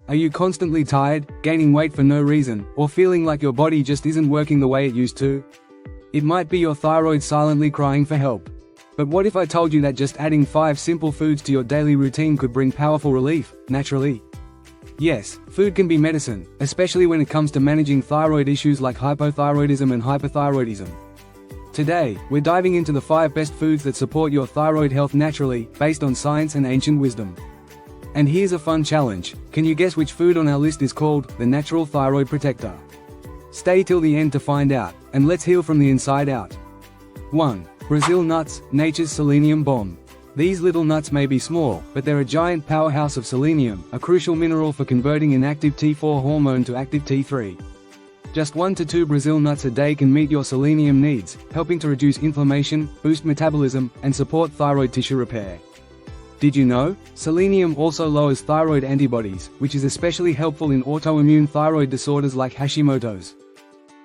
Are you constantly tired, gaining weight for no reason, or feeling like your body just isn't working the way it used to? It might be your thyroid silently crying for help. But what if I told you that just adding 5 simple foods to your daily routine could bring powerful relief, naturally? Yes, food can be medicine, especially when it comes to managing thyroid issues like hypothyroidism and hyperthyroidism. Today, we're diving into the 5 best foods that support your thyroid health naturally, based on science and ancient wisdom. And here's a fun challenge. Can you guess which food on our list is called the natural thyroid protector? Stay till the end to find out, and let's heal from the inside out. 1. Brazil nuts, nature's selenium bomb. These little nuts may be small, but they're a giant powerhouse of selenium, a crucial mineral for converting inactive T4 hormone to active T3. Just 1 to 2 Brazil nuts a day can meet your selenium needs, helping to reduce inflammation, boost metabolism, and support thyroid tissue repair. Did you know? Selenium also lowers thyroid antibodies, which is especially helpful in autoimmune thyroid disorders like Hashimoto's.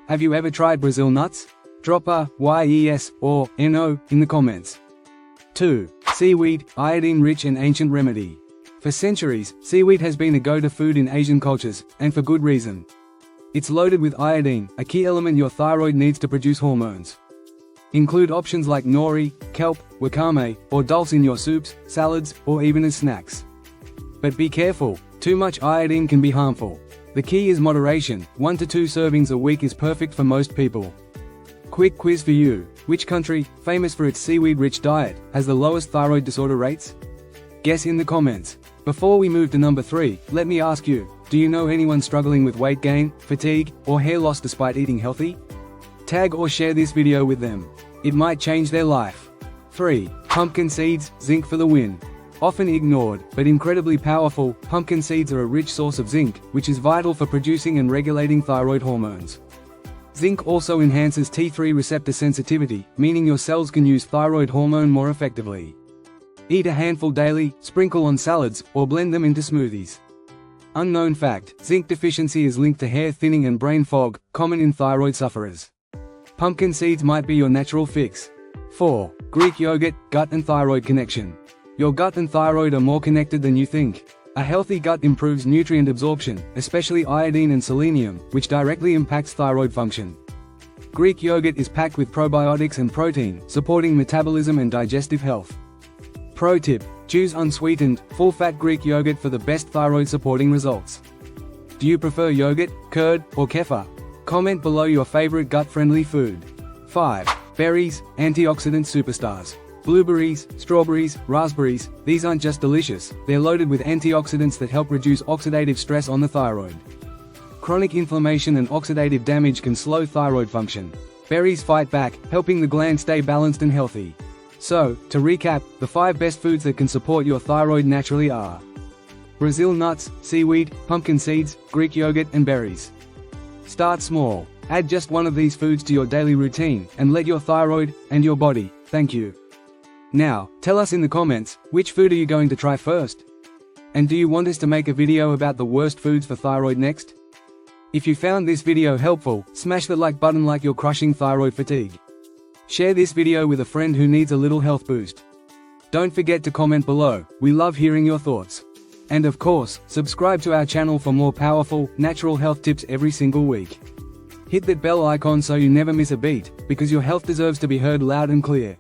Have you ever tried Brazil nuts? Drop a yes or no in the comments. 2. Seaweed, iodine-rich and ancient remedy. For centuries, seaweed has been a go-to food in Asian cultures, and for good reason. It's loaded with iodine, a key element your thyroid needs to produce hormones. Include options like nori, kelp, wakame, or dulse in your soups, salads, or even as snacks. But be careful, too much iodine can be harmful. The key is moderation. 1 to 2 servings a week is perfect for most people. Quick quiz for you. Which country, famous for its seaweed-rich diet, has the lowest thyroid disorder rates? Guess in the comments. Before we move to number 3, let me ask you, do you know anyone struggling with weight gain, fatigue, or hair loss despite eating healthy? Tag or share this video with them. It might change their life. 3. Pumpkin seeds, zinc for the win. Often ignored, but incredibly powerful, pumpkin seeds are a rich source of zinc, which is vital for producing and regulating thyroid hormones. Zinc also enhances T3 receptor sensitivity, meaning your cells can use thyroid hormone more effectively. Eat a handful daily, sprinkle on salads, or blend them into smoothies. Unknown fact: zinc deficiency is linked to hair thinning and brain fog, common in thyroid sufferers. Pumpkin seeds might be your natural fix. 4. Greek yogurt, gut and thyroid connection. Your gut and thyroid are more connected than you think. A healthy gut improves nutrient absorption, especially iodine and selenium, which directly impacts thyroid function. Greek yogurt is packed with probiotics and protein, supporting metabolism and digestive health. Pro tip: choose unsweetened, full-fat Greek yogurt for the best thyroid-supporting results. Do you prefer yogurt, curd, or kefir? Comment below your favorite gut-friendly food. 5. Berries, antioxidant superstars. Blueberries, strawberries, raspberries, these aren't just delicious, they're loaded with antioxidants that help reduce oxidative stress on the thyroid. Chronic inflammation and oxidative damage can slow thyroid function. Berries fight back, helping the gland stay balanced and healthy. So, to recap, the 5 best foods that can support your thyroid naturally are Brazil nuts, seaweed, pumpkin seeds, Greek yogurt, and berries. Start small. Add just 1 of these foods to your daily routine, and let your thyroid, and your body, thank you. Now, tell us in the comments, which food are you going to try first? And do you want us to make a video about the worst foods for thyroid next? If you found this video helpful, smash the like button like you're crushing thyroid fatigue. Share this video with a friend who needs a little health boost. Don't forget to comment below, we love hearing your thoughts. And of course, subscribe to our channel for more powerful, natural health tips every single week. Hit that bell icon so you never miss a beat, because your health deserves to be heard loud and clear.